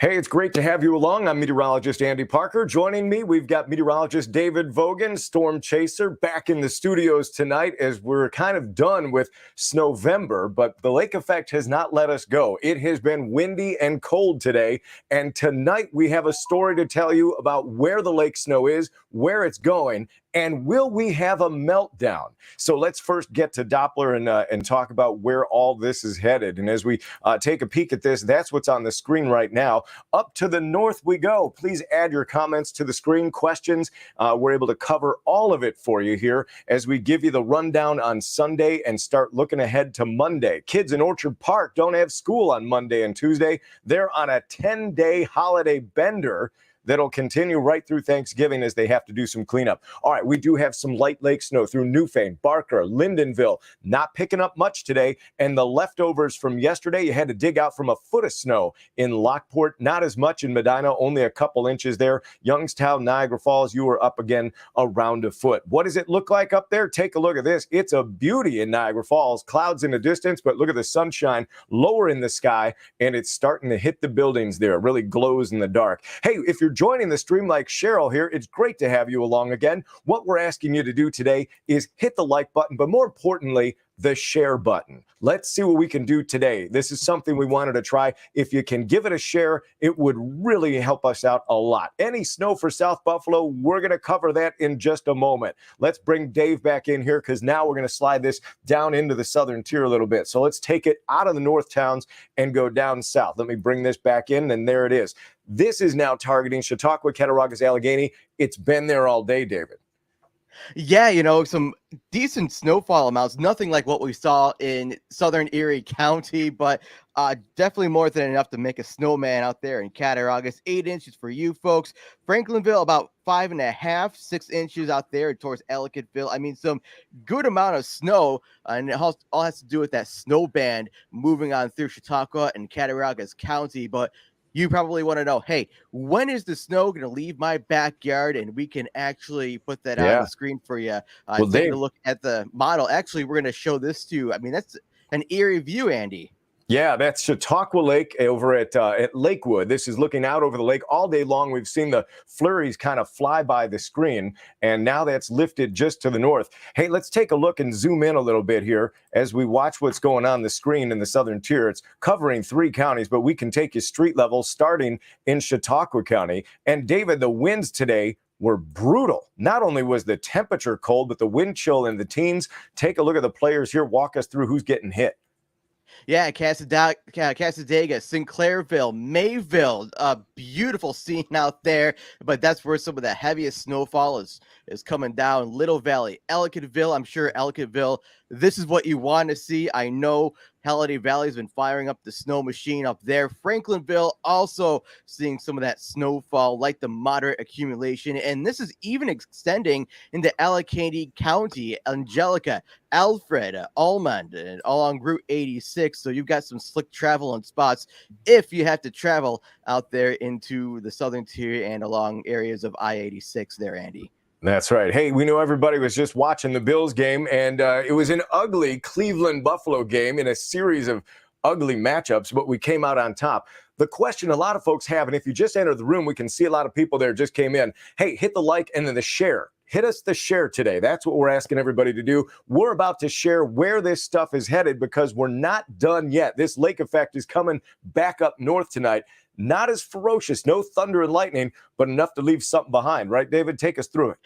Hey, it's great to have you along. I'm meteorologist Andy Parker. Joining me, we've got meteorologist David Vogan, storm chaser, back in the studios tonight as we're kind of done with Snowvember, but the lake effect has not let us go. It has been windy and cold today, and tonight we have a story to tell you about where the lake snow is, where it's going, and will we have a meltdown? So let's first get to Doppler and talk about where all this is headed. And as we take a peek at this, that's what's on the screen right now. Up to the north we go. Please add your comments to the screen, questions. We're able to cover all of it for you here as we give you the rundown on Sunday and start looking ahead to Monday. Kids in Orchard Park don't have school on Monday and Tuesday. They're on a 10-day holiday bender that'll continue right through Thanksgiving as they have to do some cleanup. All right, we do have some light lake snow through Newfane, Barker, Lyndonville. Not picking up much today. And the leftovers from yesterday, you had to dig out from a foot of snow in Lockport. Not as much in Medina, only a couple inches there. Youngstown, Niagara Falls, you were up again around a foot. What does it look like up there? Take a look at this. It's a beauty in Niagara Falls. Clouds in the distance, but look at the sunshine lower in the sky, and it's starting to hit the buildings there. It really glows in the dark. Hey, if you're joining the stream like Cheryl here, it's great to have you along again. What we're asking you to do today is hit the like button, but more importantly, the share button. Let's see what we can do today. This is something we wanted to try. If you can give it a share, it would really help us out a lot. Any snow for South Buffalo, we're going to cover that in just a moment. Let's bring Dave back in here because now we're going to slide this down into the southern tier a little bit. So let's take it out of the north towns and go down south. Let me bring this back in, and there it is. This is now targeting Chautauqua, Cattaraugus, Allegheny. It's been there all day, David. Yeah, some decent snowfall amounts. Nothing like what we saw in southern Erie County, but definitely more than enough to make a snowman out there in Cattaraugus. 8 inches for you folks. Franklinville, about 5.5, 6 inches out there towards Ellicottville. I mean, some good amount of snow, and it all has to do with that snow band moving on through Chautauqua and Cattaraugus County, but you probably want to know, hey, when is the snow going to leave my backyard? And we can actually put that on the screen for you. Taking a look at the model. Actually, we're going to show this to you. I mean, that's an Erie view, Andy. Yeah, that's Chautauqua Lake over at Lakewood. This is looking out over the lake all day long. We've seen the flurries kind of fly by the screen, and now that's lifted just to the north. Hey, let's take a look and zoom in a little bit here as we watch what's going on the screen in the southern tier. It's covering 3 counties, but we can take you street level starting in Chautauqua County. And David, the winds today were brutal. Not only was the temperature cold, but the wind chill in the teens. Take a look at the players here. Walk us through who's getting hit. Yeah, Cassadaga, Sinclairville, Mayville, a beautiful scene out there, but that's where some of the heaviest snowfall is coming down. Little Valley, Ellicottville, I'm sure Ellicottville, this is what you want to see. I know Holiday Valley has been firing up the snow machine up there. Franklinville also seeing some of that snowfall, like the moderate accumulation, and this is even extending into Allegheny County, Angelica, Alfred, Almond, and along Route 86. So you've got some slick travel on spots if you have to travel out there into the southern tier and along areas of I-86 there, Andy. That's right. Hey, we know everybody was just watching the Bills game, and it was an ugly Cleveland-Buffalo game in a series of ugly matchups, but we came out on top. The question a lot of folks have, and if you just entered the room, we can see a lot of people there just came in. Hey, hit the like and then the share. Hit us the share today. That's what we're asking everybody to do. We're about to share where this stuff is headed because we're not done yet. This lake effect is coming back up north tonight. Not as ferocious, no thunder and lightning, but enough to leave something behind. Right, David? Take us through it.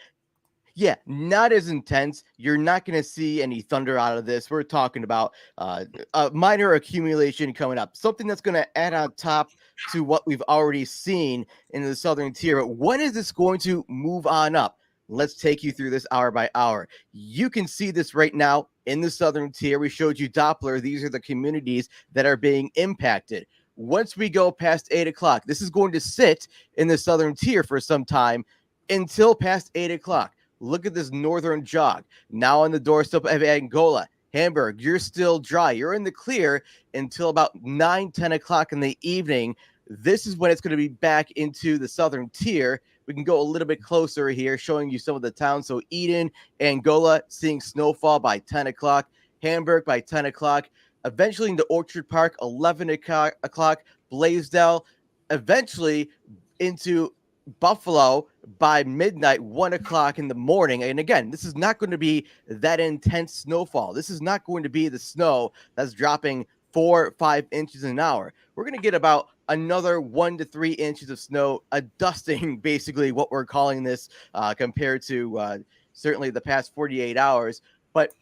Yeah, not as intense. You're not going to see any thunder out of this. We're talking about a minor accumulation coming up, something that's going to add on top to what we've already seen in the southern tier. But when is this going to move on up? Let's take you through this hour by hour. You can see this right now in the southern tier. We showed you Doppler. These are the communities that are being impacted. Once we go past 8 o'clock, this is going to sit in the southern tier for some time until past 8 o'clock. Look at this northern jog. Now on the doorstep of Angola. Hamburg, you're still dry. You're in the clear until about 9, 10 o'clock in the evening. This is when it's going to be back into the southern tier. We can go a little bit closer here, showing you some of the towns. So Eden, Angola, seeing snowfall by 10 o'clock. Hamburg by 10 o'clock. Eventually into Orchard Park, 11 o'clock. Blaisdell, eventually into Buffalo by midnight, 1 o'clock in the morning. And again, this is not going to be that intense snowfall. This is not going to be the snow that's dropping 4 or 5 inches an hour. We're going to get about another 1 to 3 inches of snow, a dusting, basically what we're calling this, compared to certainly the past 48 hours. But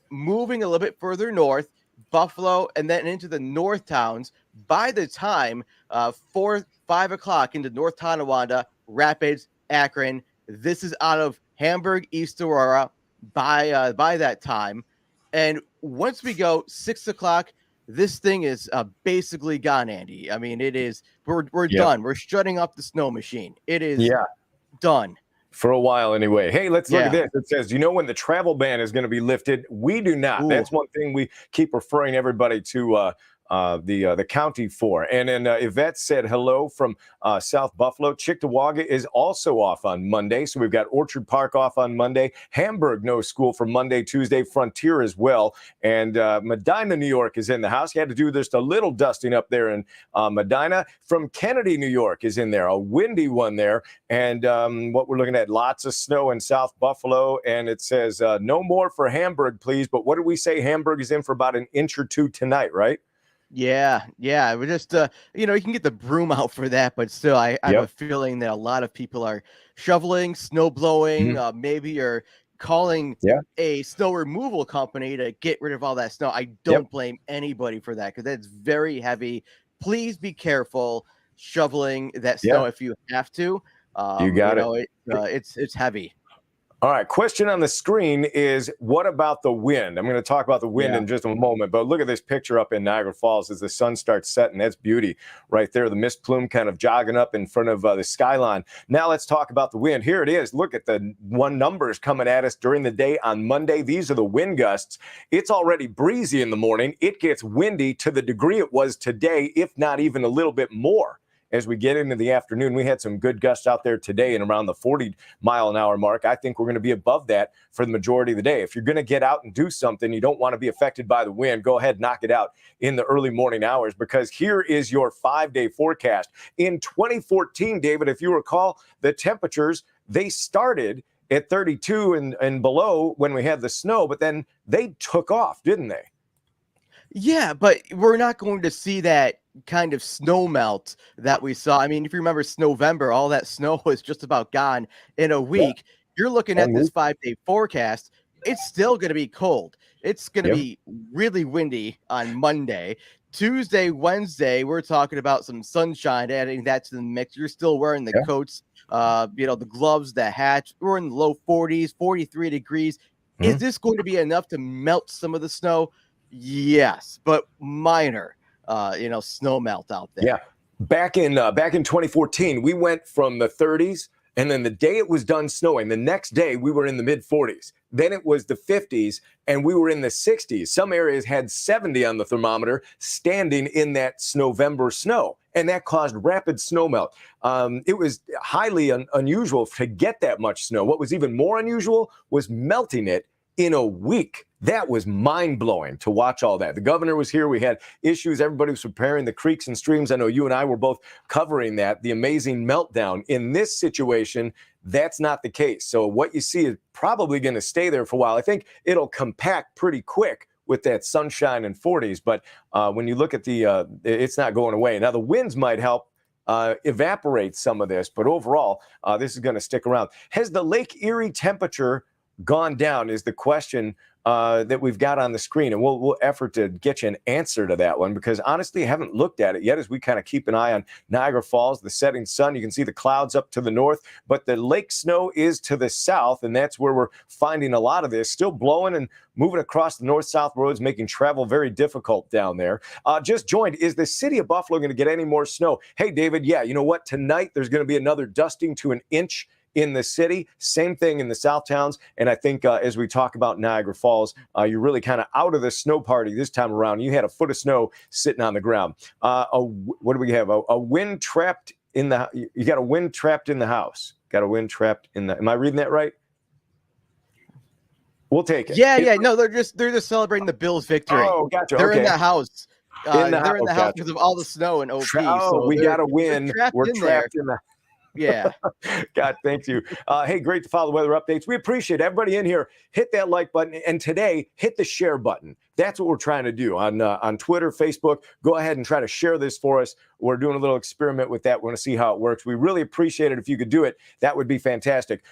moving a little bit further north, Buffalo, and then into the north towns, by the time 4, 5 o'clock into North Tonawanda, Rapids, Akron, this is out of Hamburg, East Aurora by that time. And once we go 6 o'clock, this thing is basically gone, Andy. I mean, it is, we're done. We're shutting off the snow machine. It is done. For a while anyway. Hey, let's look at Yeah. this. It says, you know when the travel ban is going to be lifted? We do not. Ooh. That's one thing we keep referring everybody to the county for. And then Yvette said hello from South Buffalo. Cheektowaga is also off on Monday. So we've got Orchard Park off on Monday. Hamburg, no school for Monday, Tuesday. Frontier as well. And Medina, New York is in the house. You had to do just a little dusting up there in Medina. From Kennedy, New York is in there. A windy one there. And what we're looking at, lots of snow in South Buffalo. And it says no more for Hamburg, please. But what did we say? Hamburg is in for about an inch or two tonight, right? Yeah. We're just, you can get the broom out for that, but still, I have a feeling that a lot of people are shoveling, snow blowing. Maybe you're calling a snow removal company to get rid of all that snow. I don't blame anybody for that because that's very heavy. Please be careful shoveling that snow if you have to. You got it. It's heavy. All right. Question on the screen is, what about the wind? I'm going to talk about the wind in just a moment, but look at this picture up in Niagara Falls as the sun starts setting. That's beauty right there. The mist plume kind of jogging up in front of the skyline. Now let's talk about the wind. Here it is. Look at the numbers coming at us during the day on Monday. These are the wind gusts. It's already breezy in the morning. It gets windy to the degree it was today, if not even a little bit more. As we get into the afternoon, we had some good gusts out there today and around the 40-mile-an-hour mark. I think we're going to be above that for the majority of the day. If you're going to get out and do something, you don't want to be affected by the wind, go ahead and knock it out in the early morning hours, because here is your 5-day forecast. In 2014, David, if you recall, the temperatures, they started at 32 and below when we had the snow, but then they took off, didn't they? Yeah, but we're not going to see that kind of snow melt that we saw. I mean, if you remember Snowvember, all that snow was just about gone in a week. You're looking at this 5-day forecast. It's still going to be cold. It's going to be really windy on Monday. Tuesday, Wednesday, we're talking about some sunshine, adding that to the mix. You're still wearing the coats, the gloves, the hat. We're in the low 40s, 43 degrees. Is this going to be enough to melt some of the snow? Yes, but minor, snow melt out there. Yeah. Back in 2014, we went from the 30s, and then the day it was done snowing, the next day we were in the mid 40s. Then it was the 50s, and we were in the 60s. Some areas had 70 on the thermometer standing in that Snowvember snow, and that caused rapid snow melt. It was highly unusual to get that much snow. What was even more unusual was melting it in a week. That was mind-blowing to watch all that. The governor was here. We had issues. Everybody was preparing the creeks and streams. I know you and I were both covering that, the amazing meltdown. In this situation, that's not the case. So what you see is probably going to stay there for a while. I think it'll compact pretty quick with that sunshine and 40s. But when you look at it's not going away. Now, the winds might help evaporate some of this, but overall, this is going to stick around. Has the Lake Erie temperature gone down is the question that we've got on the screen, and we'll effort to get you an answer to that one, because honestly I haven't looked at it yet as we kind of keep an eye on Niagara Falls, the setting sun. You can see the clouds up to the north, but the lake snow is to the south, and that's where we're finding a lot of this, still blowing and moving across the north-south roads, making travel very difficult down there. Just joined, is the city of Buffalo going to get any more snow? Hey, David, yeah, you know what? Tonight there's going to be another dusting to an inch in the city. Same thing in the south towns. And I think as we talk about Niagara Falls, you're really kind of out of the snow party this time around. You had a foot of snow sitting on the ground. What do we have? A wind trapped in the, you got a wind trapped in the house. Got a wind trapped in the, am I reading that right? We'll take it. Yeah. No, they're just celebrating the Bills' victory. Oh, gotcha. They're okay. in the house. They're in the house gotcha. because of all the snow and OP. So We got to they're win. trapped We're in there. trapped in the. Yeah. God, thank you. Hey, great to follow the weather updates. We appreciate everybody in here. Hit that like button, and today hit the share button. That's what we're trying to do on Twitter, Facebook. Go ahead and try to share this for us. We're doing a little experiment with that. We're going to see how it works. We really appreciate it if you could do it. That would be fantastic.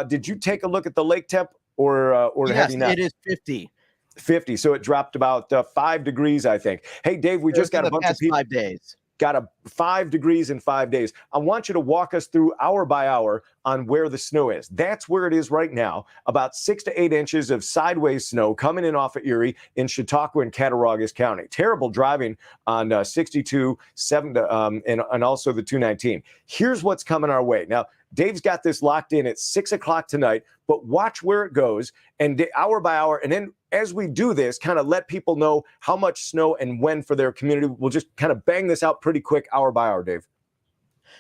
Did you take a look at the lake temp, or Yes, have you not? it is 50. 50. So it dropped about 5 degrees, I think. Hey, Dave, we just got a bunch of people. 5 days. Got 5 degrees in 5 days. I want you to walk us through hour by hour on where the snow is. That's where it is right now. About 6 to 8 inches of sideways snow coming in off of Erie in Chautauqua and Cattaraugus County. Terrible driving on 62, 7 and also the 219. Here's what's coming our way. Now, Dave's got this locked in at 6 o'clock tonight, but watch where it goes and hour by hour. And then as we do this, kind of let people know how much snow and when for their community. We'll just kind of bang this out pretty quick, hour by hour, Dave.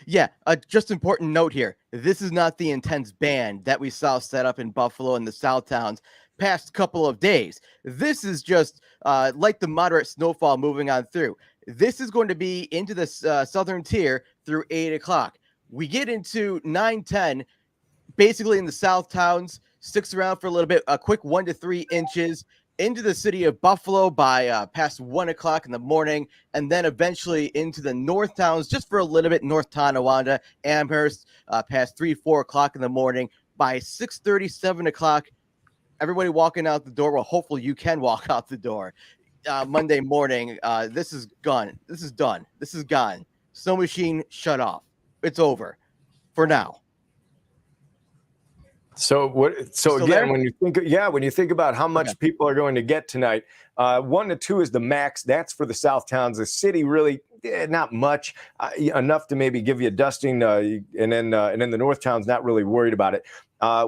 Yeah, just important note here. This is not the intense band that we saw set up in Buffalo and the South Towns past couple of days. This is just like the moderate snowfall moving on through. This is going to be into the southern tier through 8 o'clock. We get into 9, 10, basically in the South Towns, sticks around for a little bit, a quick 1 to 3 inches into the city of Buffalo by past 1 o'clock in the morning, and then eventually into the North Towns just for a little bit, North Tonawanda, Amherst, past 3, 4 o'clock in the morning. By 6:30, 7 o'clock, everybody walking out the door. Well, hopefully you can walk out the door. Monday morning, this is gone. This is done. This is gone. Snow machine shut off. It's over for now. So what? So again, there? when you think about how much people are going to get tonight, 1 to 2 is the max. That's for the South Towns. The city really not much, enough to maybe give you a dusting, and then the North Towns not really worried about it.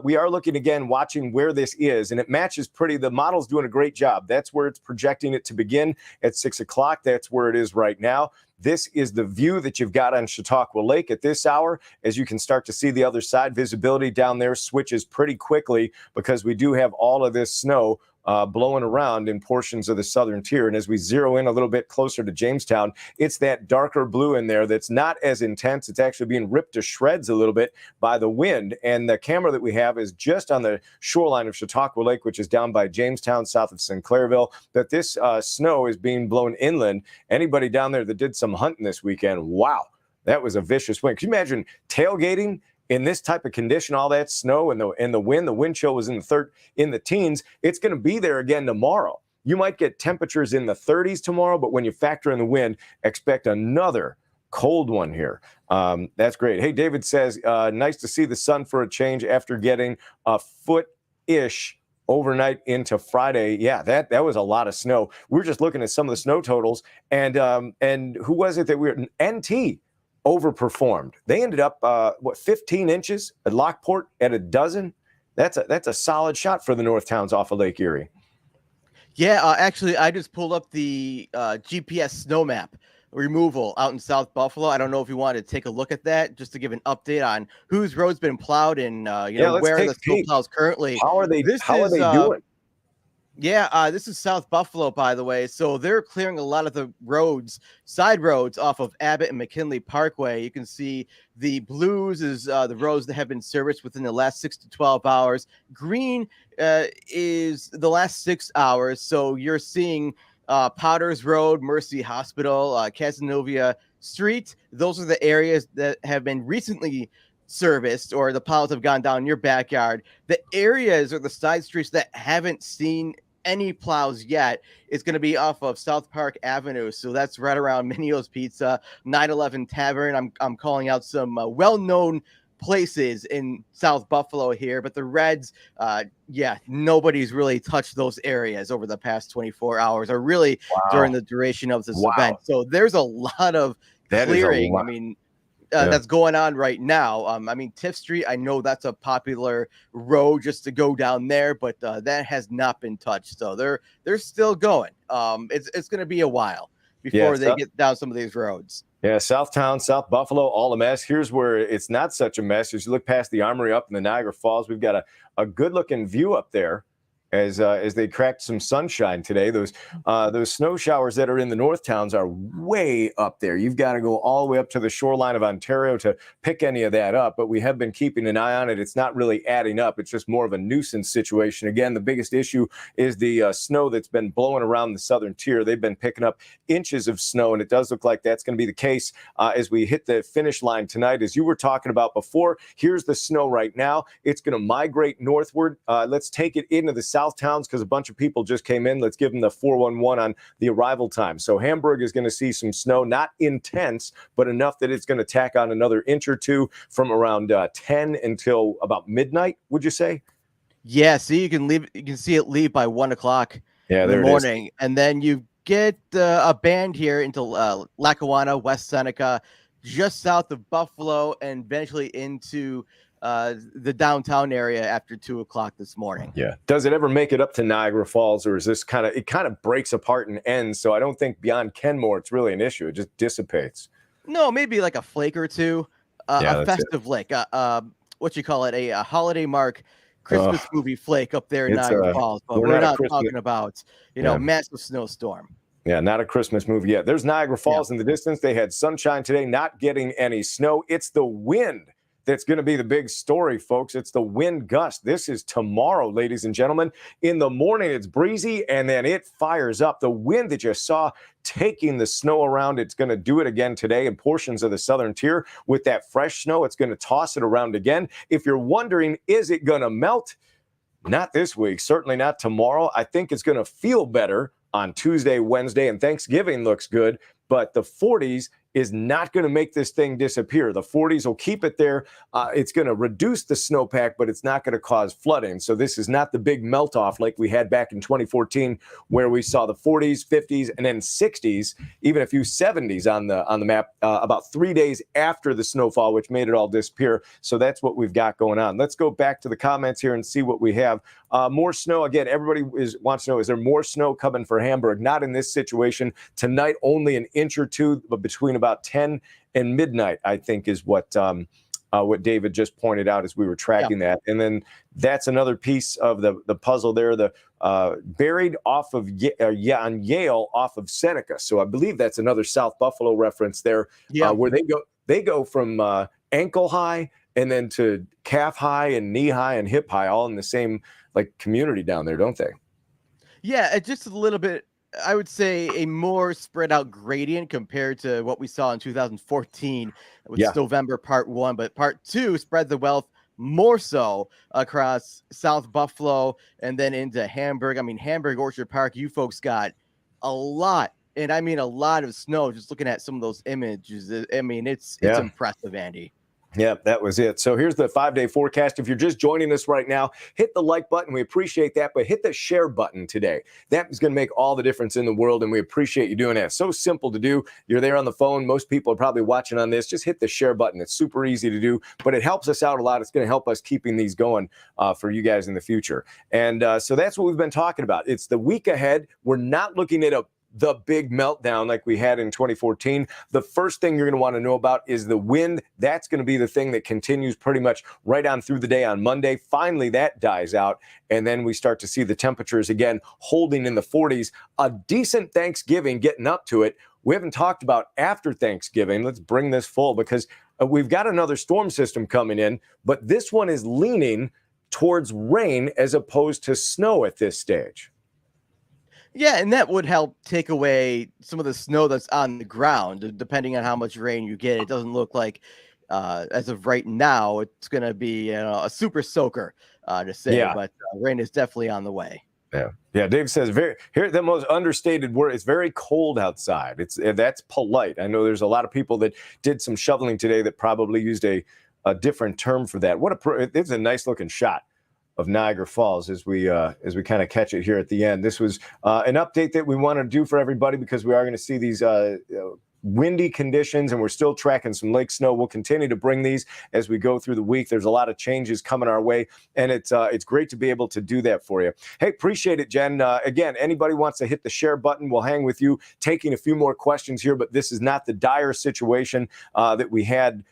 We are looking again, watching where this is, and it matches pretty. The model's doing a great job. That's where it's projecting it to begin at 6 o'clock. That's where it is right now. This is the view that you've got on Chautauqua Lake at this hour. As you can start to see the other side, visibility down there switches pretty quickly because we do have all of this snow blowing around in portions of the southern tier. And as we zero in a little bit closer to Jamestown, it's that darker blue in there that's not as intense. It's actually being ripped to shreds a little bit by the wind. And the camera that we have is just on the shoreline of Chautauqua Lake, which is down by Jamestown, south of Sinclairville, that this snow is being blown inland. Anybody down there that did some hunting this weekend, wow, that was a vicious wind. Can you imagine tailgating in this type of condition, all that snow and the wind chill was in the teens? It's going to be there again tomorrow. You might get temperatures in the 30s tomorrow, but when you factor in the wind, expect another cold one here. That's great. Hey, David says, nice to see the sun for a change after getting a foot-ish overnight into Friday. Yeah, that was a lot of snow. We were just looking at some of the snow totals, and who was it that we were? NT overperformed. They ended up 15 inches at Lockport at a dozen. That's a solid shot for the North Towns off of Lake Erie. Yeah, actually, I just pulled up the GPS snow map removal out in South Buffalo. I don't know if you wanted to take a look at that just to give an update on whose road's been plowed and where the snow plows currently. How are they doing? Yeah, this is South Buffalo, by the way. So they're clearing a lot of the roads, side roads off of Abbott and McKinley Parkway. You can see the blues is the roads that have been serviced within the last 6 to 12 hours. Green is the last 6 hours. So you're seeing Potters Road, Mercy Hospital, Casanova Street. Those are the areas that have been recently serviced, or the plows have gone down in your backyard. The areas or the side streets that haven't seen any plows yet is going to be off of South Park Avenue. So that's right around Minio's Pizza, 911 Tavern. I'm calling out some well-known places in South Buffalo here, but the Reds, nobody's really touched those areas over the past 24 hours, or really during the duration of this event. So there's a lot of clearing. I mean, that's going on right now. I mean, Tiff Street, I know that's a popular road just to go down there, but that has not been touched. So they're still going. It's going to be a while before they get down some of these roads. Yeah, Southtown, South Buffalo, all a mess. Here's where it's not such a mess. As you look past the Armory up in the Niagara Falls, we've got a good-looking view up there. as they cracked some sunshine today. Those snow showers that are in the north towns are way up there. You've got to go all the way up to the shoreline of Ontario to pick any of that up, but we have been keeping an eye on it. It's not really adding up. It's just more of a nuisance situation. Again, the biggest issue is the snow that's been blowing around the southern tier. They've been picking up inches of snow, and it does look like that's going to be the case as we hit the finish line tonight. As you were talking about before, here's the snow right now. It's going to migrate northward. Let's take it into the south towns because a bunch of people just came in. Let's give them the 411 on the arrival time. So Hamburg is going to see some snow, not intense, but enough that it's going to tack on another inch or two from around 10 until about midnight, would you say? Yeah, see, you can see it leave by 1 o'clock in the morning, and then you get a band here into Lackawanna, West Seneca, just south of Buffalo, and eventually into the downtown area after 2 o'clock this morning. Yeah. Does it ever make it up to Niagara Falls, or is this kind of breaks apart and ends? So I don't think beyond Kenmore it's really an issue. It just dissipates. No, maybe like a flake or two, a festive flake, what you call it, a holiday mark Christmas movie flake up there in Niagara Falls. But we're not talking about, massive snowstorm. Yeah, not a Christmas movie yet. There's Niagara Falls in the distance. They had sunshine today, not getting any snow. It's the wind that's going to be the big story, folks. It's the wind gust. This is tomorrow, ladies and gentlemen. In the morning, it's breezy, and then it fires up. The wind that you saw taking the snow around, it's going to do it again today in portions of the southern tier. With that fresh snow, it's going to toss it around again. If you're wondering, is it going to melt? Not this week. Certainly not tomorrow. I think it's going to feel better on Tuesday, Wednesday, and Thanksgiving looks good. But the 40s is not going to make this thing disappear. The 40s will keep it there. It's going to reduce the snowpack, but it's not going to cause flooding. So this is not the big melt off like we had back in 2014, where we saw the 40s, 50s, and then 60s, even a few 70s on the map about 3 days after the snowfall, which made it all disappear. So that's what we've got going on. Let's go back to the comments here and see what we have. More snow. Again, everybody wants to know, is there more snow coming for Hamburg? Not in this situation. Tonight, only an inch or two, but between about 10 and midnight, I think, is what David just pointed out as we were tracking that. And then that's another piece of the puzzle there, the buried off of on Yale off of Seneca. So I believe that's another South Buffalo reference there, where they go from ankle high and then to calf high and knee high and hip high, all in the same community down there, don't they? Yeah, it's just a little bit, I would say, a more spread out gradient compared to what we saw in 2014 with November Part 1. But Part 2 spread the wealth more so across South Buffalo and then into Hamburg. I mean, Hamburg Orchard Park, you folks got a lot, and I mean a lot of snow just looking at some of those images. I mean, it's impressive, Andy. Yeah, that was it. So here's the 5-day forecast. If you're just joining us right now, hit the like button. We appreciate that, but hit the share button today. That is going to make all the difference in the world, and we appreciate you doing that. It's so simple to do. You're there on the phone. Most people are probably watching on this. Just hit the share button. It's super easy to do, but it helps us out a lot. It's going to help us keeping these going for you guys in the future. And so that's what we've been talking about. It's the week ahead. We're not looking at the big meltdown like we had in 2014. The first thing you're going to want to know about is the wind. That's going to be the thing that continues pretty much right on through the day on Monday. Finally, that dies out, and then we start to see the temperatures again holding in the 40s. A decent Thanksgiving getting up to it. We haven't talked about after Thanksgiving. Let's bring this full because we've got another storm system coming in, but this one is leaning towards rain as opposed to snow at this stage. Yeah, and that would help take away some of the snow that's on the ground, depending on how much rain you get. It doesn't look like, as of right now, it's going to be a super soaker to say, but rain is definitely on the way. Yeah. Dave says here the most understated word. It's very cold outside. That's polite. I know there's a lot of people that did some shoveling today that probably used a different term for that. It's a nice looking shot of Niagara Falls as we kind of catch it here at the end. This was an update that we want to do for everybody because we are going to see these windy conditions, and we're still tracking some lake snow. We'll continue to bring these as we go through the week. There's a lot of changes coming our way, and it's great to be able to do that for you. Hey, appreciate it, Jen. Again, anybody wants to hit the share button, we'll hang with you, taking a few more questions here, but this is not the dire situation that we had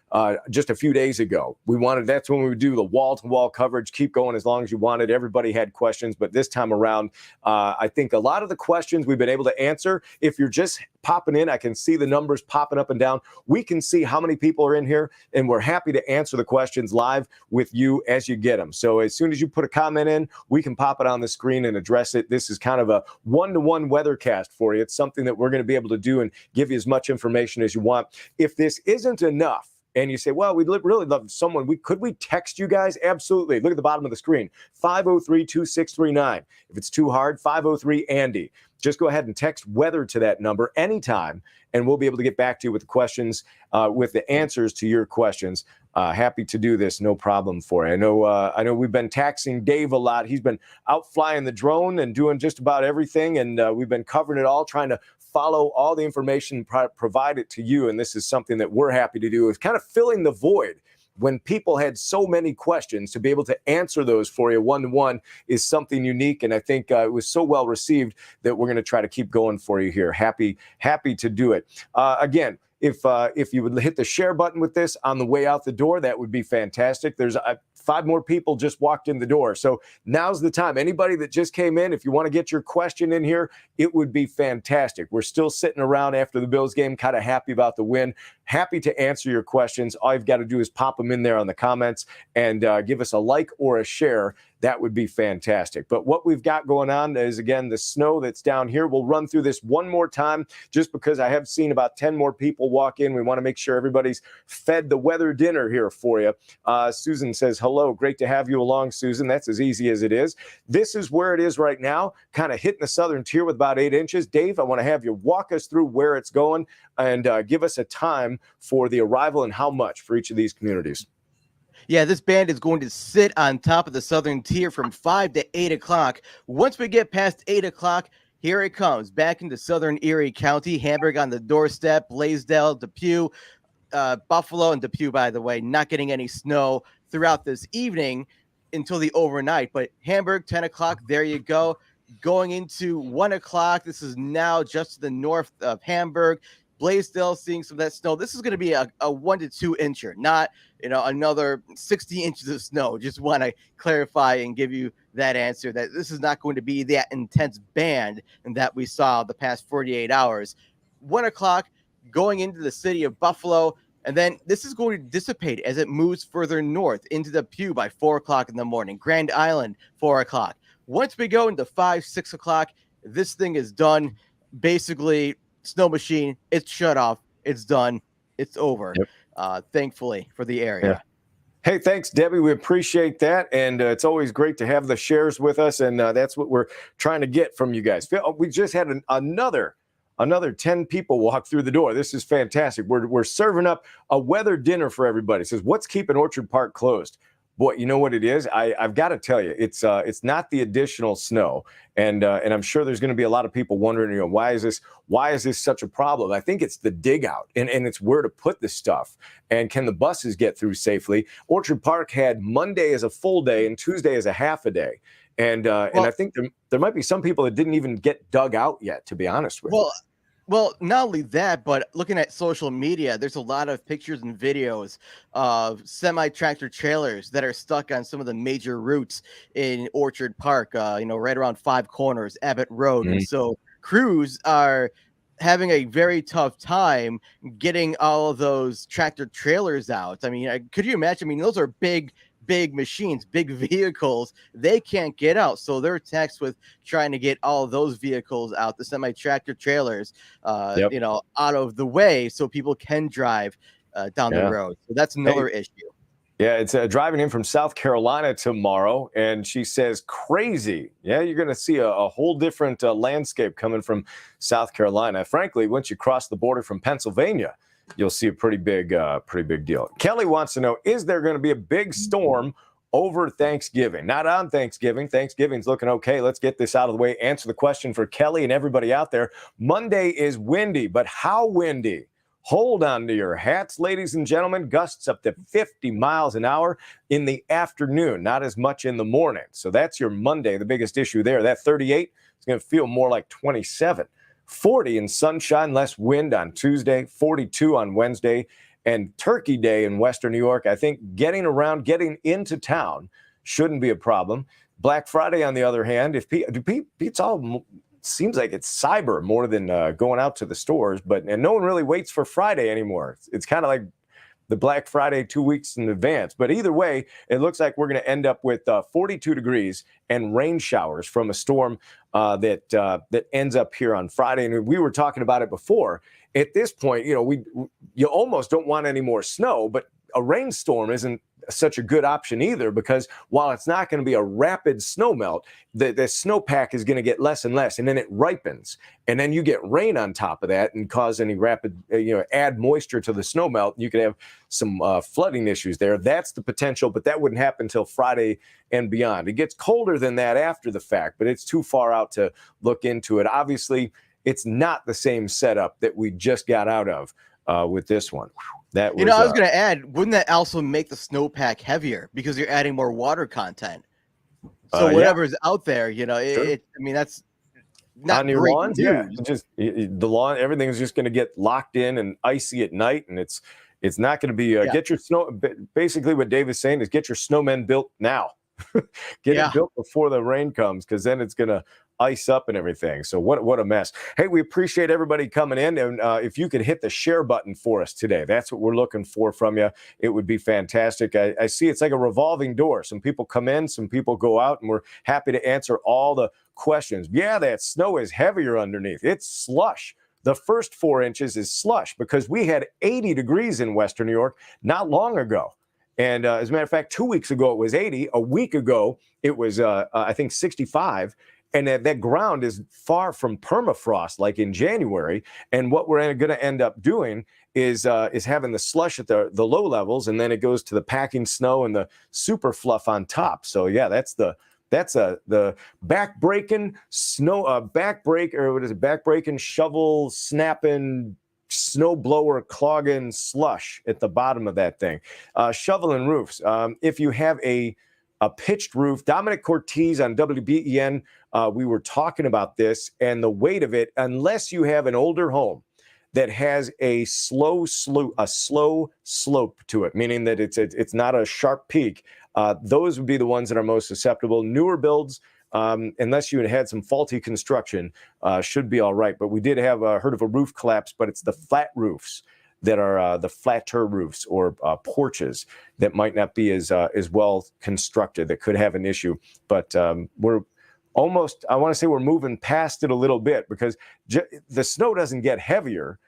just a few days ago. That's when we would do the wall-to-wall coverage, keep going as long as you wanted. Everybody had questions, but this time around, I think a lot of the questions we've been able to answer. If you're just popping in, I can see the numbers popping up and down. We can see how many people are in here, and we're happy to answer the questions live with you as you get them. So as soon as you put a comment in, we can pop it on the screen and address it. This is kind of a one-to-one weathercast for you. It's something that we're going to be able to do and give you as much information as you want. If this isn't enough, and you say, well, we'd really love someone. Could we text you guys? Absolutely. Look at the bottom of the screen, 503-2639. If it's too hard, 503-ANDY. Just go ahead and text weather to that number anytime, and we'll be able to get back to you with the questions, with the answers to your questions. Happy to do this, no problem for you. I know we've been taxing Dave a lot. He's been out flying the drone and doing just about everything, and we've been covering it all, trying to follow all the information, provide it to you. And this is something that we're happy to do, is kind of filling the void. When people had so many questions, to be able to answer those for you one-to-one is something unique. And I think it was so well received that we're going to try to keep going for you here. Happy to do it. Again, if you would hit the share button with this on the way out the door, that would be fantastic. There's 5 more people just walked in the door. So now's the time. Anybody that just came in, if you want to get your question in here, it would be fantastic. We're still sitting around after the Bills game, kind of happy about the win. Happy to answer your questions. All you've got to do is pop them in there on the comments and give us a like or a share. That would be fantastic. But what we've got going on is, again, the snow that's down here. We'll run through this one more time just because I have seen about 10 more people walk in. We want to make sure everybody's fed the weather dinner here for you. Susan says, hello. Great to have you along, Susan. That's as easy as it is. This is where it is right now, kind of hitting the southern tier with about 8 inches. Dave, I want to have you walk us through where it's going and give us a time for the arrival and how much for each of these communities. Yeah, this band is going to sit on top of the southern tier from 5 to 8 o'clock. Once we get past 8 o'clock, here it comes back into southern Erie County. Hamburg on the doorstep, Blaisdell, Depew, Buffalo, and Depew, by the way, not getting any snow throughout this evening until the overnight. But Hamburg, 10 o'clock, there you go. Going into 1 o'clock, this is now just to the north of Hamburg. Blaisdell seeing some of that snow. This is going to be a 1 to 2 incher, not another 60 inches of snow. Just want to clarify and give you that answer that this is not going to be that intense band that we saw the past 48 hours. 1 o'clock going into the city of Buffalo, and then this is going to dissipate as it moves further north into the Depew by 4 o'clock in the morning. Grand Island, 4 o'clock. Once we go into 5, 6 o'clock, this thing is done. Basically, snow machine, it's shut off, it's done, it's over. Yep. Thankfully for the area. Yeah. Hey, thanks, Debbie. We appreciate that, and it's always great to have the shares with us, and that's what we're trying to get from you guys. We just had another 10 people walk through the door. This is fantastic. We're serving up a weather dinner for everybody. It says, what's keeping Orchard Park closed? Boy, you know what it is? I've got to tell you, it's not the additional snow, and I'm sure there's going to be a lot of people wondering, why is this such a problem? I think it's the dig out, and it's where to put the stuff, and can the buses get through safely? Orchard Park had Monday as a full day and Tuesday as a half a day, and I think there might be some people that didn't even get dug out yet, to be honest with you. Well, not only that, but looking at social media, there's a lot of pictures and videos of semi-tractor trailers that are stuck on some of the major routes in Orchard Park, right around Five Corners, Abbott Road. Mm-hmm. And so crews are having a very tough time getting all of those tractor trailers out. I mean, could you imagine? I mean, those are big machines, big vehicles. They can't get out, so they're taxed with trying to get all of those vehicles out, the semi-tractor trailers, out of the way so people can drive down the road. So that's another issue. Yeah, it's driving in from South Carolina tomorrow, and she says crazy. Yeah, you're going to see a whole different landscape coming from South Carolina. Frankly, once you cross the border from Pennsylvania, you'll see a pretty big deal. Kelly wants to know, is there going to be a big storm over Thanksgiving? Not on Thanksgiving. Thanksgiving's looking okay. Let's get this out of the way. Answer the question for Kelly and everybody out there. Monday is windy, but how windy? Hold on to your hats, ladies and gentlemen. Gusts up to 50 miles an hour in the afternoon, not as much in the morning. So that's your Monday, the biggest issue there. That 38 is going to feel more like 27. 40 in sunshine, less wind on Tuesday, 42 on Wednesday, And Turkey Day in Western New York, I think getting into town shouldn't be a problem. Black Friday, on the other hand, it's all seems like it's cyber more than going out to the stores, and no one really waits for Friday anymore. It's kind of like the Black Friday 2 weeks in advance. But either way, it looks like we're going to end up with 42 degrees and rain showers from a storm that ends up here on Friday. And we were talking about it before. At this point, you almost don't want any more snow, but a rainstorm isn't such a good option either, because while it's not going to be a rapid snow melt, the snowpack is going to get less and less, and then it ripens, and then you get rain on top of that and cause any rapid, add moisture to the snow melt. You could have some flooding issues there. That's the potential, but that wouldn't happen until Friday and beyond. It gets colder than that after the fact, but it's too far out to look into it. Obviously, it's not the same setup that we just got out of with this one. That was, I was going to add, wouldn't that also make the snowpack heavier because you're adding more water content? So whatever's out there, sure. That's not on your great lawns. news. Yeah, just the lawn, everything's just going to get locked in and icy at night, and it's not going to be get your snow. Basically, what Dave is saying is get your snowmen built now. Get it built before the rain comes, because then it's going to ice up and everything. So what a mess. Hey, we appreciate everybody coming in, and if you could hit the share button for us today, that's what we're looking for from you. It would be fantastic. I see it's like a revolving door. Some people come in, some people go out, and we're happy to answer all the questions. Yeah, that snow is heavier underneath. It's slush. The first 4 inches is slush because we had 80 degrees in Western New York not long ago. And as a matter of fact, 2 weeks ago, it was 80. A week ago, it was, I think, 65. And that ground is far from permafrost like in January. And what we're going to end up doing is having the slush at the low levels, and then it goes to the packing snow and the super fluff on top. So yeah, that's the back-breaking snow, back-breaking, shovel snapping, snow blower clogging slush at the bottom of that thing. Shoveling roofs. If you have a pitched roof, Dominic Cortez on WBEN, we were talking about this, and the weight of it, unless you have an older home that has a slow slope to it, meaning that it's not a sharp peak, those would be the ones that are most susceptible. Newer builds, unless you had some faulty construction, should be all right. But we did have heard of a roof collapse, but it's the flat roofs that are the flatter roofs or porches that might not be as well constructed that could have an issue. But we're almost, I want to say we're moving past it a little bit, because the snow doesn't get heavier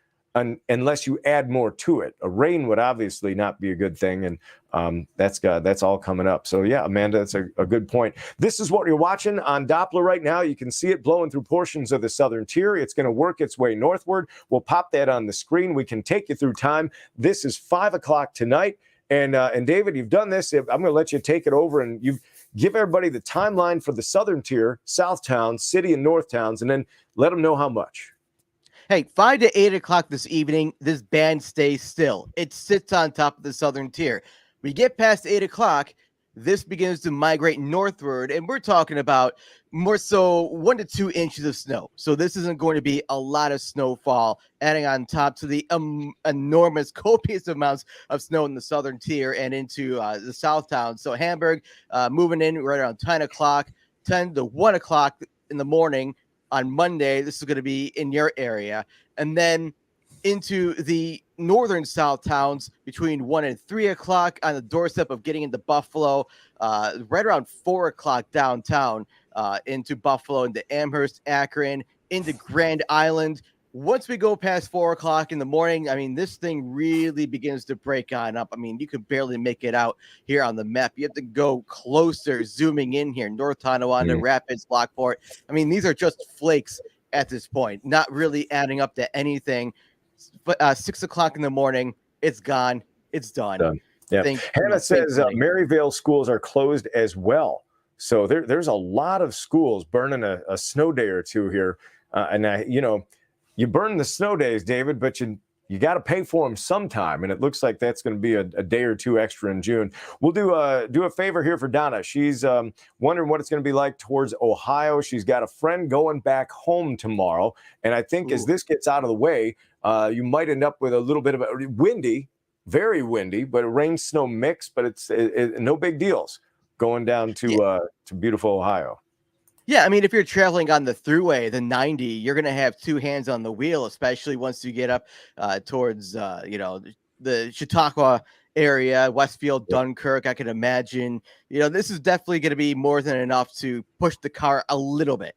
unless you add more to it. A rain would obviously not be a good thing, and that's all coming up. So yeah, Amanda, that's a good point. This is what you're watching on Doppler right now. You can see it blowing through portions of the southern tier. It's going to work its way northward. We'll pop that on the screen. We can take you through time. This is 5 o'clock tonight. And David, you've done this. I'm going to let you take it over, and you give everybody the timeline for the southern tier, south towns, city and north towns, and then let them know how much. Hey, 5 to 8 o'clock this evening, this band stays still. It sits on top of the southern tier. We get past 8 o'clock, this begins to migrate northward, and we're talking about more so 1 to 2 inches of snow. So this isn't going to be a lot of snowfall, adding on top to the enormous, copious amounts of snow in the southern tier and into the south town. So Hamburg moving in right around 10 o'clock, 10 to 1 o'clock in the morning. On Monday, this is going to be in your area, and then into the northern south towns between 1 and 3 o'clock on the doorstep of getting into Buffalo, right around 4 o'clock downtown into Buffalo, into Amherst, Akron, into Grand Island. Once we go past 4 o'clock in the morning, I mean, this thing really begins to break on up. I mean, you can barely make it out here on the map. You have to go closer, zooming in here. North Tonawanda, Rapids, Lockport. I mean, these are just flakes at this point, not really adding up to anything. But 6 o'clock in the morning, it's gone. It's done. Yeah. Hannah says Maryvale schools are closed as well. So there's a lot of schools burning a snow day or two here. You burn the snow days, David, but you got to pay for them sometime, and it looks like that's going to be a day or two extra in June. We'll do a favor here for Donna. She's wondering what it's going to be like towards Ohio. She's got a friend going back home tomorrow, and I think as this gets out of the way, you might end up with a little bit of a windy, very windy, but rain snow mix. But it's no big deals going down to beautiful Ohio. Yeah, I mean, if you're traveling on the thruway, the 90, you're gonna have two hands on the wheel, especially once you get up towards the Chautauqua area, Westfield, Dunkirk. I can imagine, this is definitely going to be more than enough to push the car a little bit.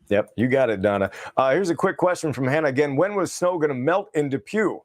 Yep, you got it, Donna. Here's a quick question from Hannah again. When was snow going to melt in Depew?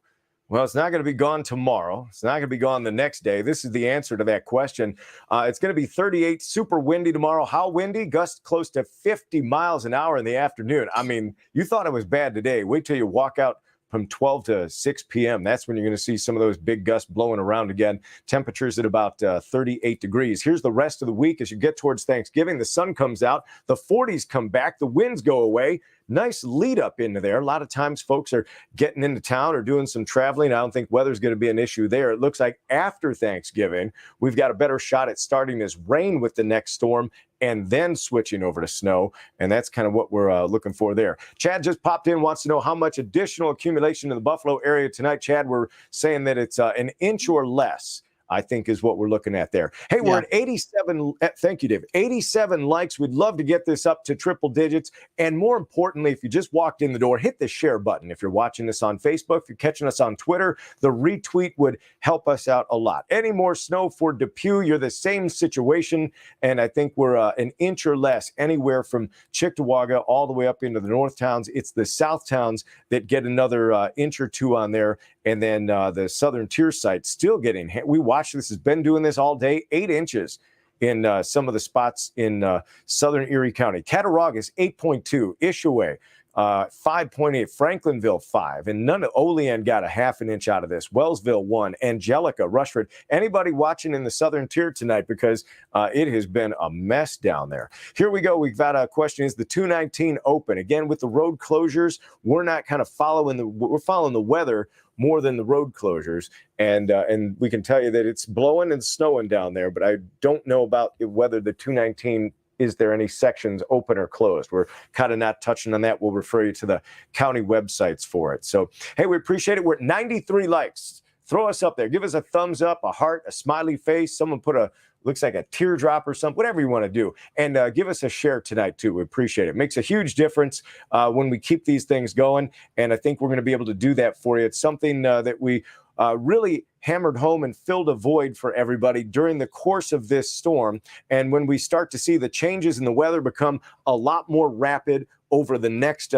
Well, it's not going to be gone tomorrow. It's not going to be gone the next day. This is the answer to that question. It's going to be 38, super windy tomorrow. How windy? Gusts close to 50 miles an hour in the afternoon. I mean, you thought it was bad today. Wait till you walk out from 12 to 6 p.m. That's when you're going to see some of those big gusts blowing around again. Temperatures at about 38 degrees. Here's the rest of the week as you get towards Thanksgiving. The sun comes out. The 40s come back. The winds go away. Nice lead up into there. A lot of times folks are getting into town or doing some traveling. I don't think weather's going to be an issue there. It looks like after Thanksgiving, we've got a better shot at starting as rain with the next storm and then switching over to snow. And that's kind of what we're looking for there. Chad just popped in, wants to know how much additional accumulation in the Buffalo area tonight. Chad, we're saying that it's an inch or less, I think, is what we're looking at there. Hey, we're at 87. Thank you, David. 87 likes. We'd love to get this up to triple digits. And more importantly, if you just walked in the door, hit the share button. If you're watching this on Facebook, if you're catching us on Twitter, the retweet would help us out a lot. Any more snow for Depew? You're the same situation. And I think we're an inch or less anywhere from Cheektowaga all the way up into the north towns. It's the south towns that get another inch or two on there. And then the southern tier site still getting hit. We watch this, has been doing this all day, 8 inches in some of the spots in southern Erie County. Cattaraugus, 8.2, Ishaway, 5.8, Franklinville, 5, and none of Olean got a half an inch out of this. Wellsville, 1, Angelica, Rushford. Anybody watching in the southern tier tonight, because it has been a mess down there. Here we go. We've got a question. Is the 219 open? Again, with the road closures, we're not kind of following the weather more than the road closures. And we can tell you that it's blowing and snowing down there, but I don't know about whether the 219, is there any sections open or closed? We're kind of not touching on that. We'll refer you to the county websites for it. So, hey, we appreciate it. We're at 93 likes. Throw us up there. Give us a thumbs up, a heart, a smiley face. Someone put looks like a teardrop or something, whatever you want to do. And give us a share tonight, too. We appreciate it. It makes a huge difference when we keep these things going. And I think we're going to be able to do that for you. It's something that we really hammered home and filled a void for everybody during the course of this storm. And when we start to see the changes in the weather become a lot more rapid over the next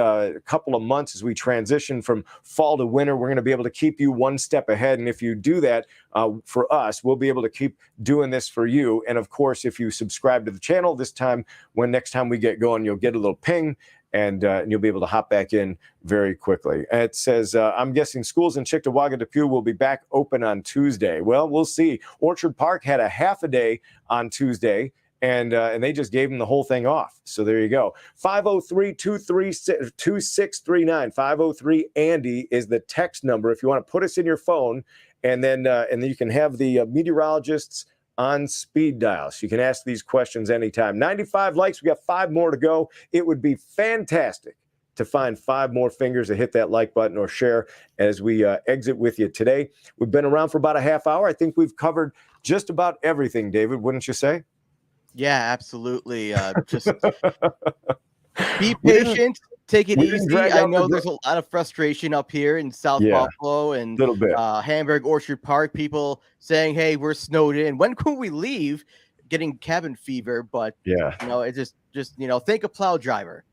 couple of months as we transition from fall to winter, we're going to be able to keep you one step ahead. And if you do that for us, we'll be able to keep doing this for you. And of course, if you subscribe to the channel this time, next time we get going, you'll get a little ping. And you'll be able to hop back in very quickly. It says, I'm guessing schools in Cheektowaga, Depew will be back open on Tuesday. Well, we'll see. Orchard Park had a half a day on Tuesday, and they just gave them the whole thing off. So there you go. 503-236-2639. 503-ANDY is the text number if you want to put us in your phone, and then you can have the meteorologists on speed dial. So you can ask these questions anytime. 95 likes. We got 5 more to go. It would be fantastic to find 5 more fingers to hit that like button or share as we exit with you today. We've been around for about a half hour. I think we've covered just about everything, David, wouldn't you say? Yeah, absolutely. Just be patient. Take it easy. I know there's a lot of frustration up here in South Buffalo and Hamburg, Orchard Park. People saying, "Hey, we're snowed in. When can we leave?" Getting cabin fever. But it's just think a plow driver.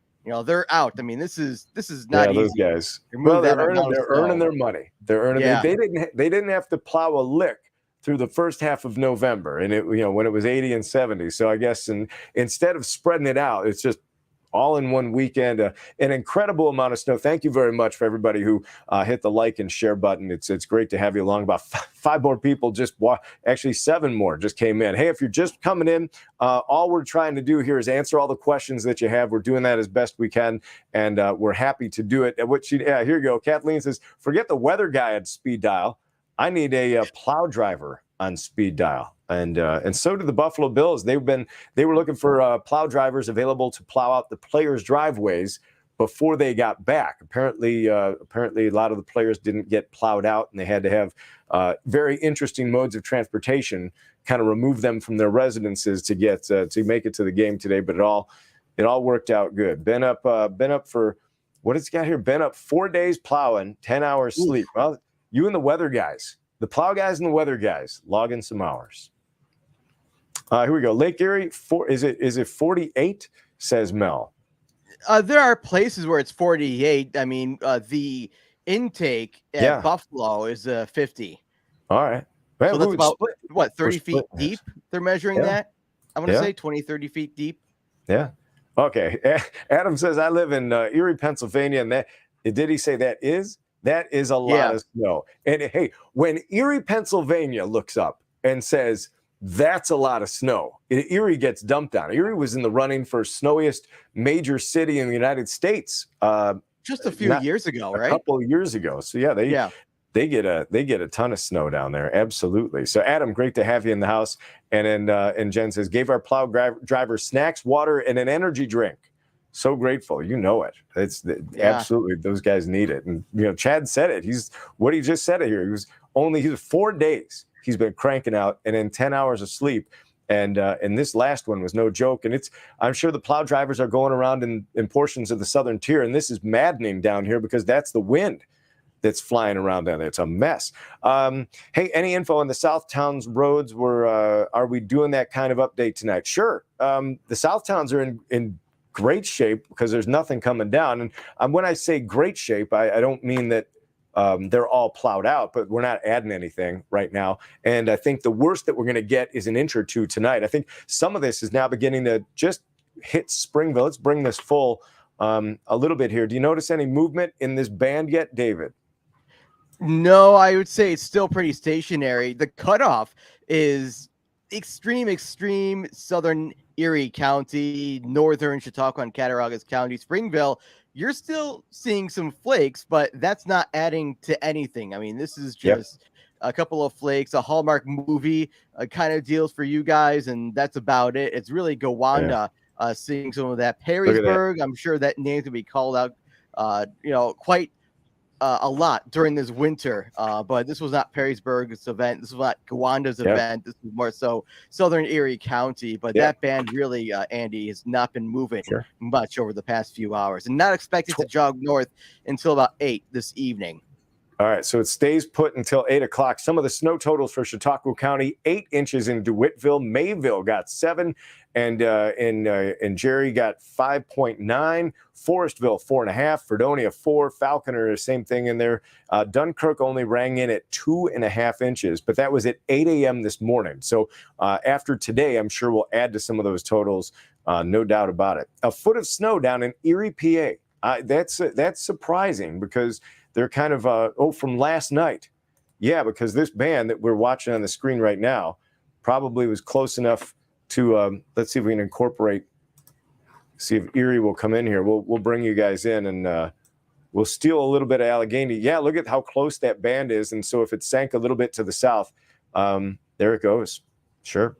They're out. I mean, this is not easy. Those guys. Well, they're earning their money. They're earning. Yeah. They didn't have to plow a lick through the first half of November, and it when it was 80 and 70. So I guess instead of spreading it out, it's just all in one weekend, an incredible amount of snow. Thank you very much for everybody who hit the like and share button. It's great to have you along. About 5 more people actually 7 more just came in. Hey, if you're just coming in, all we're trying to do here is answer all the questions that you have. We're doing that as best we can, and we're happy to do it. Here you go. Kathleen says, forget the weather guy at speed dial. I need a plow driver on speed dial. And so did the Buffalo Bills. They were looking for plow drivers available to plow out the players' driveways before they got back. Apparently, a lot of the players didn't get plowed out, and they had to have very interesting modes of transportation, kind of remove them from their residences to get to make it to the game today. But it all worked out good. Been up for what it's got here. Been up 4 days plowing, 10 hours sleep. Well, you and the weather guys, the plow guys and the weather guys, log in some hours. Here we go. Lake Erie, is it 48? Says Mel. There are places where it's 48. I mean, the intake at Buffalo is 50. All right. Man, so that's about, what, 30 feet deep? They're measuring that? I'm going to say 20, 30 feet deep. Yeah. Okay. Adam says, I live in Erie, Pennsylvania. And did he say that is a lot of snow? And hey, when Erie, Pennsylvania looks up and says, that's a lot of snow, Erie gets dumped on. Erie was in the running for snowiest major city in the United States. Just a few years ago, right? A couple of years ago. So they get a ton of snow down there. Absolutely. So Adam, great to have you in the house. And Jen says, gave our plow driver snacks, water, and an energy drink. So grateful. You know it. Absolutely. Those guys need it. And Chad said it. He just said it here. He was 4 days. He's been cranking out, and then 10 hours of sleep. And this last one was no joke. And I'm sure the plow drivers are going around in portions of the southern tier, and this is maddening down here because that's the wind that's flying around down there. It's a mess. Hey, any info on the South Towns roads? Are we doing that kind of update tonight? Sure. The South Towns are in great shape because there's nothing coming down. And when I say great shape, I don't mean that they're all plowed out, but we're not adding anything right now. And I think the worst that we're going to get is an inch or two tonight. I think some of this is now beginning to just hit Springville. Let's bring this full a little bit here. Do you notice any movement in this band yet, David? No, I would say it's still pretty stationary. The cutoff is extreme southern Erie County, northern Chautauqua and Cattaraugus County, Springville. You're still seeing some flakes, but that's not adding to anything. I mean, this is just a couple of flakes, a Hallmark movie kind of deals for you guys, and that's about it. It's really Gowanda seeing some of that. Perrysburg, I'm sure that name's going to be called out, quite a lot during this winter, but this was not Perrysburg's event. This was not Gowanda's event. This was more so Southern Erie County. But that band really, Andy, has not been moving much over the past few hours, and not expected to jog north until about 8 this evening. All right, so it stays put until 8 o'clock. Some of the snow totals for Chautauqua County: 8 inches in DeWittville. Mayville got 7, and Jerry got 5.9. Forestville 4.5. Fredonia 4. Falconer, same thing in there. Dunkirk only rang in at 2.5 inches, but that was at 8 a.m. this morning. So after today, I'm sure we'll add to some of those totals. No doubt about it. A foot of snow down in Erie, PA. That's surprising because they're kind of, from last night. Yeah, because this band that we're watching on the screen right now probably was close enough to, let's see if we can see if Erie will come in here. We'll bring you guys in, and we'll steal a little bit of Allegheny. Yeah, look at how close that band is. And so if it sank a little bit to the south, there it goes. Sure.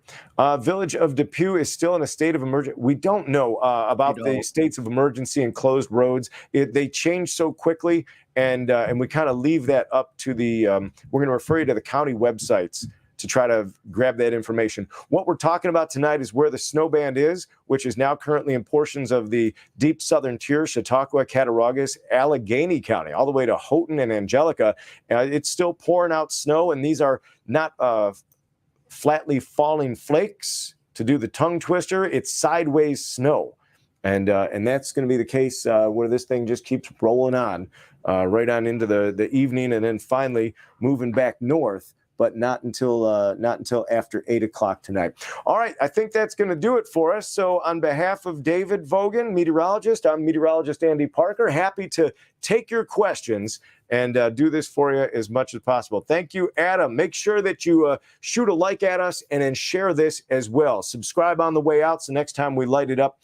Village of Depew is still in a state of emergency. We don't know about the states of emergency and closed roads. They change so quickly, and we kind of leave that up to the we're going to refer you to the county websites to try to grab that information. What we're talking about tonight is where the snow band is, which is now currently in portions of the deep southern tier, Chautauqua, Cattaraugus, Allegheny County, all the way to Houghton and Angelica. It's still pouring out snow, and these are not flatly falling flakes to do the tongue twister. It's sideways snow. And that's going to be the case where this thing just keeps rolling on right on into the evening, and then finally moving back north, but not until after 8 o'clock tonight. All right, I think that's going to do it for us. So on behalf of David Vogan, meteorologist, I'm meteorologist Andy Parker, happy to take your questions and do this for you as much as possible. Thank you, Adam. Make sure that you shoot a like at us and then share this as well. Subscribe on the way out, so next time we light it up,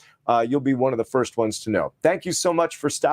you'll be one of the first ones to know. Thank you so much for stopping